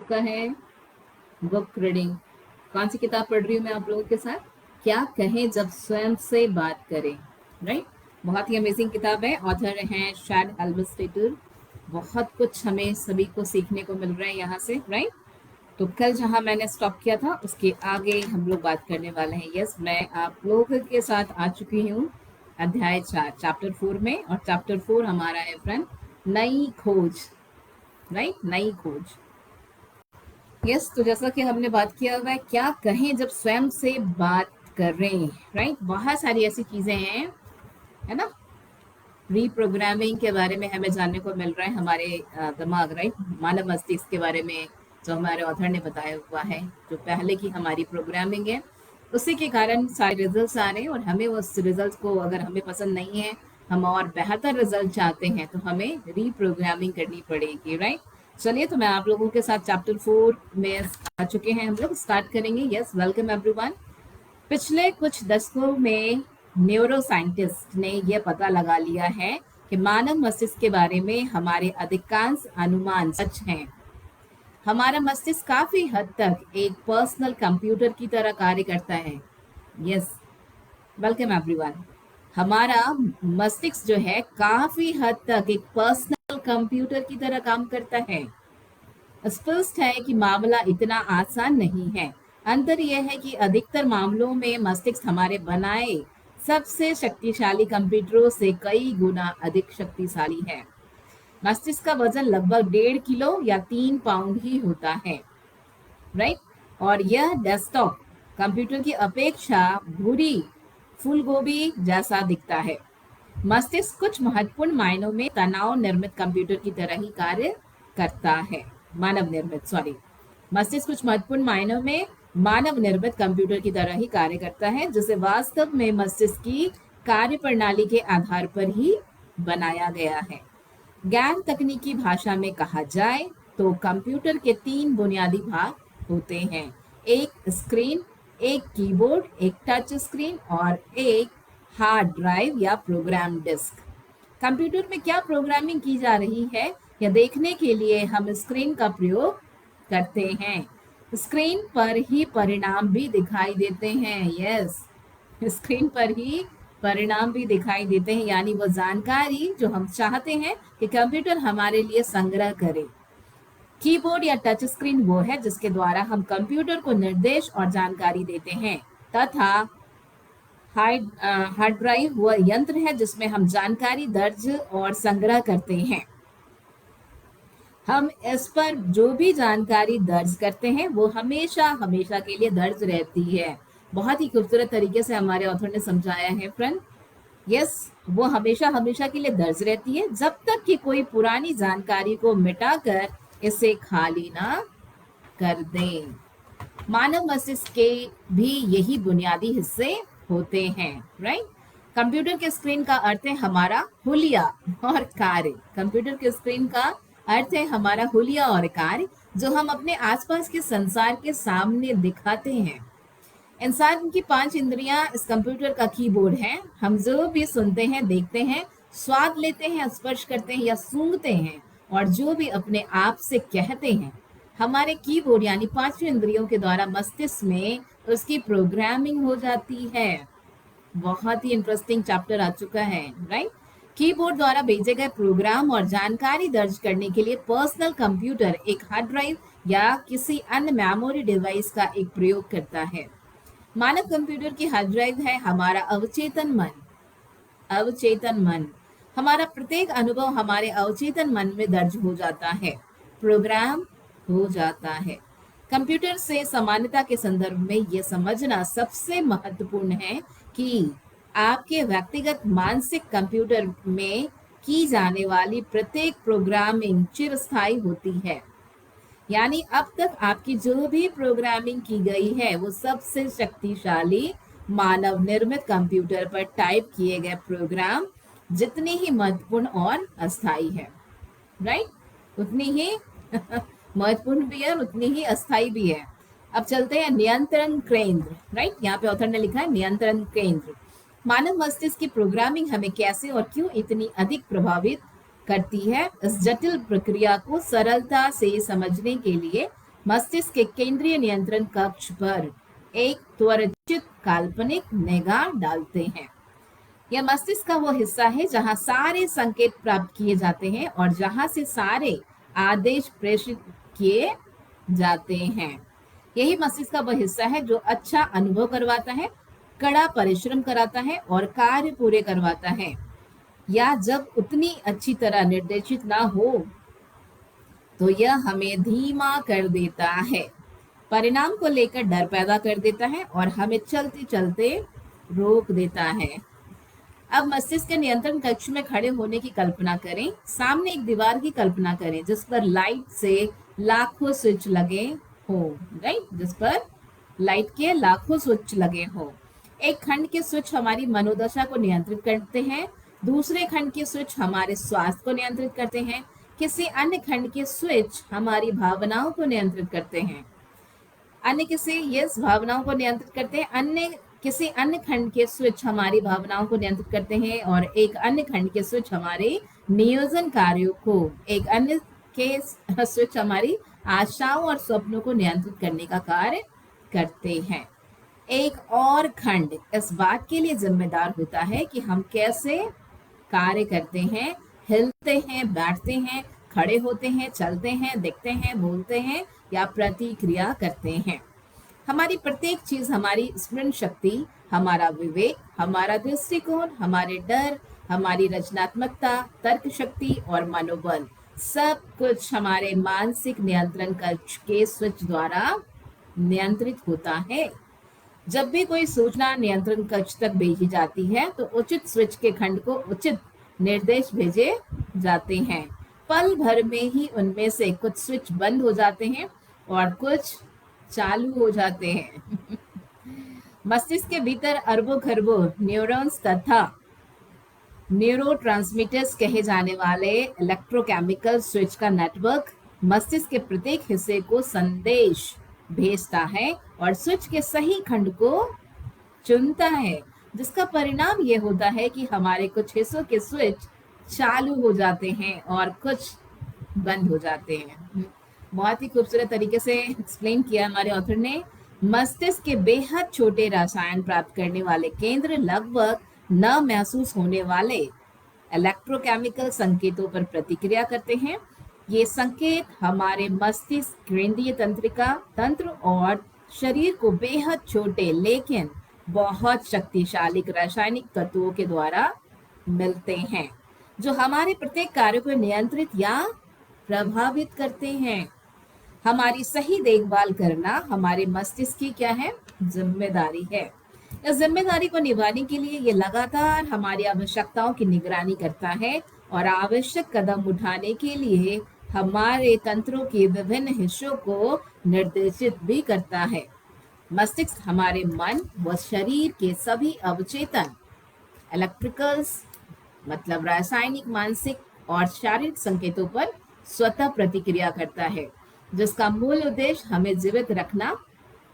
चुका है book reading. कौन सी किताब पढ़ रही हूँ मैं आप लोगों के साथ? क्या कहें जब स्वयं से बात करें। राइट, बहुत ही अमेजिंग किताब है। ऑथर हैं शैड एल्बस्टेटर। बहुत कुछ हमें सभी को सीखने को मिल रहा है यहाँ से। राइट, तो कल जहाँ मैंने स्टॉप किया था उसके आगे हम लोग बात करने वाले हैं। यस, मैं आप लोगों के साथ आ चुकी हूँ अध्याय 4 चैप्टर 4 में। और चैप्टर 4 हमारा है फ्रेंड नई खोज। राइट, नई खोज। यस, तो जैसा कि हमने बात किया हुआ है, क्या कहें जब स्वयं से बात कर रहे हैं। राइट, बहुत सारी ऐसी चीजें हैं, है ना। रीप्रोग्रामिंग के बारे में हमें जानने को मिल रहा है। हमारे दिमाग, राइट, मानव मस्तिष्क के बारे में जो हमारे ऑथर ने बताया हुआ है, जो पहले की हमारी प्रोग्रामिंग है, उसी के कारण सारे रिजल्ट्स आ रहे हैं। और हमें उस रिजल्ट को, अगर हमें पसंद नहीं है, हम और बेहतर रिजल्ट चाहते हैं, तो हमें रीप्रोग्रामिंग करनी पड़ेगी। राइट, चलिए, तो मैं आप लोगों के साथ चैप्टर 4 में आ चुके हैं। हम लोग स्टार्ट करेंगे। Yes, welcome everyone. पिछले कुछ दशकों में न्यूरो साइंटिस्ट ने यह पता लगा लिया है कि मानव मस्तिष्क के बारे में हमारे अधिकांश अनुमान सच हैं। हमारा मस्तिष्क काफी हद तक एक पर्सनल कंप्यूटर की तरह कार्य करता है। Yes, welcome everyone. हमारा मस्तिष्क जो है काफी हद तक एक पर्सनल कंप्यूटर की तरह काम करता है। स्पष्ट है कि मामला इतना आसान नहीं है। अंतर यह है कि अधिकतर मामलों में मस्तिष्क हमारे बनाए सबसे शक्तिशाली कंप्यूटरों से कई गुना अधिक शक्तिशाली है। मस्तिष्क का वजन लगभग 1.5 किलो या 3 पाउंड ही होता है। राइट, और यह डेस्कटॉप कंप्यूटर की अपेक्षा भूरी फूलगोभी जैसा दिखता है। मस्तिष्क कुछ महत्वपूर्ण मायनों में तनाव निर्मित कंप्यूटर की तरह ही कार्य करता है। मानव निर्मित, सॉरी, मस्तिष्क कुछ महत्वपूर्ण मायनों में मानव निर्मित कंप्यूटर की तरह ही कार्य करता है, जिसे वास्तव में मस्तिष्क की कार्य प्रणाली के आधार पर ही बनाया गया है। ज्ञान तकनीकी भाषा में कहा जाए तो कंप्यूटर के 3 बुनियादी भाग होते हैं। एक स्क्रीन, एक कीबोर्ड, एक टच स्क्रीन और एक हार्ड ड्राइव या प्रोग्राम डिस्क। कंप्यूटर में क्या प्रोग्रामिंग की जा रही है यह देखने के लिए हम स्क्रीन का प्रयोग करते हैं। स्क्रीन पर ही परिणाम भी दिखाई देते हैं। यस, स्क्रीन पर ही परिणाम भी दिखाई देते हैं, यानी वो जानकारी जो हम चाहते हैं कि कंप्यूटर हमारे लिए संग्रह करे। कीबोर्ड या टच स्क्रीन वो है जिसके द्वारा हम कंप्यूटर को निर्देश और जानकारी देते हैं, तथा हार्ड ड्राइव वह यंत्र है जिसमें हम जानकारी दर्ज और संग्रह करते हैं। हम इस पर जो भी जानकारी दर्ज करते हैं वो हमेशा हमेशा के लिए दर्ज रहती है। बहुत ही खूबसूरत तरीके से हमारे ऑथर ने समझाया है फ्रेंड। यस, वो हमेशा हमेशा के लिए दर्ज रहती है जब तक कि कोई पुरानी जानकारी को मिटाकर इसे खाली ना कर दें। मानव मस्तिष्क के भी यही बुनियादी हिस्से होते हैं। राइट, कंप्यूटर के स्क्रीन का अर्थ है हमारा हुलिया और कार्य। कंप्यूटर के स्क्रीन का अर्थ है हमारा हुलिया और कार्य, जो हम अपने आसपास के संसार के सामने दिखाते हैं। इंसान की 5 इंद्रियां इस कंप्यूटर का कीबोर्ड है। हम जो भी सुनते हैं, देखते हैं, स्वाद लेते हैं, स्पर्श करते हैं या सूंघते हैं, और जो भी अपने आप से कहते हैं, हमारे कीबोर्ड यानी 5 इंद्रियों के द्वारा मस्तिष्क में उसकी प्रोग्रामिंग हो जाती है। बहुत ही इंटरेस्टिंग चैप्टर आ चुका है। राइट, कीबोर्ड द्वारा भेजे गए प्रोग्राम और जानकारी दर्ज करने के लिए पर्सनल कंप्यूटर एक हार्ड ड्राइव या किसी अन्य मेमोरी डिवाइस का एक प्रयोग करता है। मानव कंप्यूटर की हार्ड ड्राइव है हमारा अवचेतन मन। अवचेतन मन, हमारा प्रत्येक अनुभव हमारे अवचेतन मन में दर्ज हो जाता है, प्रोग्राम हो जाता है। कंप्यूटर से समानता के संदर्भ में यह समझना सबसे महत्वपूर्ण है कि आपके व्यक्तिगत मानसिक कंप्यूटर में की जाने वाली प्रत्येक प्रोग्रामिंग चिरस्थायी होती है। यानी अब तक आपकी जो भी प्रोग्रामिंग की गई है वो सबसे शक्तिशाली मानव निर्मित कंप्यूटर पर टाइप किए गए प्रोग्राम जितनी ही महत्वपूर्ण और अस्थायी है। राइट, उतनी ही महत्वपूर्ण भी है और उतनी ही अस्थायी भी है। अब चलते हैं नियंत्रण केंद्र। राइट, यहाँ पे ऑथर ने लिखा है नियंत्रण केंद्र। मानव मस्तिष्क की प्रोग्रामिंग हमें कैसे और क्यों इतनी अधिक प्रभावित करती है, इस जटिल प्रक्रिया को सरलता से समझने के लिए मस्तिष्क के केंद्रीय नियंत्रण कक्ष पर एक त्वरित काल्पनिक निगाह डालते हैं। यह मस्तिष्क का वो हिस्सा है जहां सारे संकेत प्राप्त किए जाते हैं और जहां से सारे आदेश प्रेषित किए जाते हैं। यही मस्तिष्क का वह हिस्सा है जो अच्छा अनुभव करवाता है, कड़ा परिश्रम कराता है और कार्य पूरे करवाता है, या जब उतनी अच्छी तरह निर्देशित ना हो तो यह हमें धीमा कर देता है, परिणाम को लेकर डर पैदा कर देता है और हमें चलते चलते रोक देता है। अब मस्तिष्क के नियंत्रण कक्ष में खड़े होने की कल्पना करें। सामने एक दीवार की कल्पना करें जिस पर लाइट से लाखों स्विच लगे हो, राइट, जिस पर लाइट के लाखों स्विच लगे हो। एक खंड के स्विच हमारी मनोदशा को नियंत्रित करते हैं, दूसरे खंड के स्विच हमारे स्वास्थ्य को नियंत्रित करते हैं, किसी अन्य खंड के स्विच हमारी भावनाओं को नियंत्रित करते हैं, अन्य किसी यस भावनाओं को नियंत्रित करते हैं, अन्य किसी अन्य खंड के स्विच हमारी भावनाओं को नियंत्रित करते हैं और एक अन्य खंड के स्विच हमारे नियोजन कार्यों को, एक अन्य के स्विच हमारी आशाओं और स्वप्नों को नियंत्रित करने का कार्य करते हैं। एक और खंड इस बात के लिए जिम्मेदार होता है कि हम कैसे कार्य करते हैं, हिलते हैं, बैठते हैं, खड़े होते हैं, चलते हैं, दिखते हैं, बोलते हैं या प्रतिक्रिया करते हैं। हमारी प्रत्येक चीज, हमारी स्मरण शक्ति, हमारा विवेक, हमारा दृष्टिकोण, हमारे डर, हमारी रचनात्मकता, तर्क शक्ति और मनोबल, सब कुछ हमारे मानसिक नियंत्रण कक्ष के स्विच द्वारा नियंत्रित होता है। जब भी कोई सूचना नियंत्रण कक्ष तक भेजी जाती है तो उचित स्विच के खंड को उचित निर्देश भेजे जाते हैं। पल भर में ही उनमें से कुछ स्विच बंद हो जाते हैं और कुछ चालू हो जाते हैं। मस्तिष्क के भीतर अरबों खरबों न्यूरॉन्स तथा न्यूरोट्रांसमीटर्स कहे जाने वाले इलेक्ट्रोकेमिकल स्विच का नेटवर्क मस्तिष्क के प्रत्येक हिस्से को संदेश भेजता है और स्विच के सही खंड को चुनता है, जिसका परिणाम ये होता है कि हमारे कुछ हिस्सों के स्विच चालू हो जाते हैं और कुछ बंद हो जाते हैं। बहुत ही खूबसूरत तरीके से एक्सप्लेन किया हमारे ऑथर ने। मस्तिष्क के बेहद छोटे रसायन प्राप्त करने वाले केंद्र लगभग न महसूस होने वाले इलेक्ट्रोकेमिकल संकेतों पर प्रतिक्रिया करते हैं। ये संकेत हमारे मस्तिष्क, केंद्रीय तंत्रिका तंत्र और शरीर को बेहद छोटे लेकिन बहुत शक्तिशाली रासायनिक तत्वों के द्वारा मिलते हैं, जो हमारे प्रत्येक कार्य को नियंत्रित या प्रभावित करते हैं। हमारी सही देखभाल करना हमारे मस्तिष्क की क्या है, जिम्मेदारी है। इस जिम्मेदारी को निभाने के लिए ये लगातार हमारी आवश्यकताओं की निगरानी करता है और आवश्यक कदम उठाने के लिए हमारे तंत्रों के विभिन्न हिस्सों को निर्देशित भी करता है। मस्तिष्क हमारे मन व शरीर के सभी अवचेतन इलेक्ट्रिकल्स मतलब रासायनिक, मानसिक और शारीरिक संकेतों पर स्वतः प्रतिक्रिया करता है, जिसका मूल उद्देश्य हमें जीवित रखना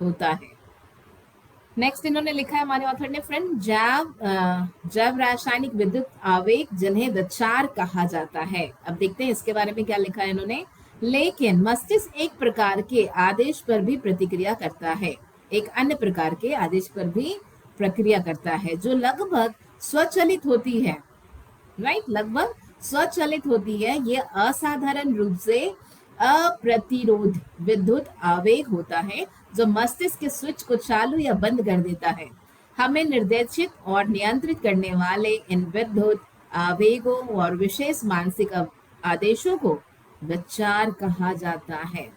होता है। नेक्स्ट इन्होंने लिखा है हमारे ऑथर ने, फ्रेंड, जैव रासायनिक विद्युत आवेग जिन्हें विचार कहा जाता है। अब देखते हैं इसके बारे में क्या लिखा है इन्होंने। लेकिन मस्तिष्क एक प्रकार के आदेश पर भी प्रतिक्रिया करता है, एक अन्य प्रकार के आदेश पर भी प्रक्रिया करता है जो लगभग स्वचालित होती है, राइट, लगभग स्वचालित होती है। ये असाधारण रूप से अप्रतिरोध विद्युत आवेग होता है जो मस्तिष्क के स्विच को चालू या बंद कर देता है। हमें निर्देशित और नियंत्रित करने वाले इन विद्युत आवेगों और विशेष मानसिक आदेशों को विचार कहा जाता है,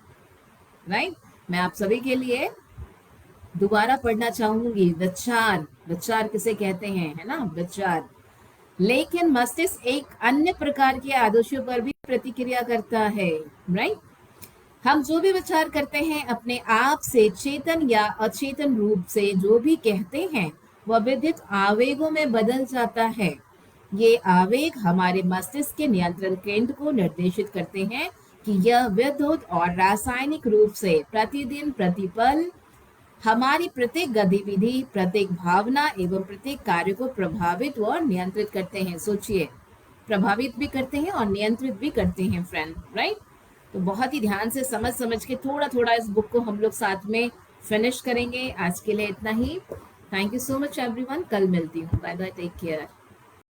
राइट। मैं आप सभी के लिए दोबारा पढ़ना चाहूंगी। विचार, विचार किसे कहते हैं, है ना, विचार। लेकिन मस्तिष्क एक अन्य प्रकार के आदेशों पर भी प्रतिक्रिया करता है, राइट। हम जो भी विचार करते हैं अपने आप से चेतन या अचेतन रूप से जो भी कहते हैं वह विद्युत आवेगों में बदल जाता है। ये आवेग हमारे मस्तिष्क के नियंत्रण केंद्र को निर्देशित करते हैं कि यह विद्युत और रासायनिक रूप से प्रतिदिन प्रतिपल हमारी प्रत्येक गतिविधि, प्रत्येक भावना एवं प्रत्येक कार्य को प्रभावित और नियंत्रित करते हैं। सोचिए, प्रभावित भी करते हैं और नियंत्रित भी करते हैं फ्रेंड, राइट। तो बहुत ही ध्यान से समझ समझ के थोड़ा थोड़ा इस बुक को हम लोग साथ में फिनिश करेंगे। आज के लिए इतना ही। Thank you so much everyone, कल मिलती हूँ। Bye bye, take care.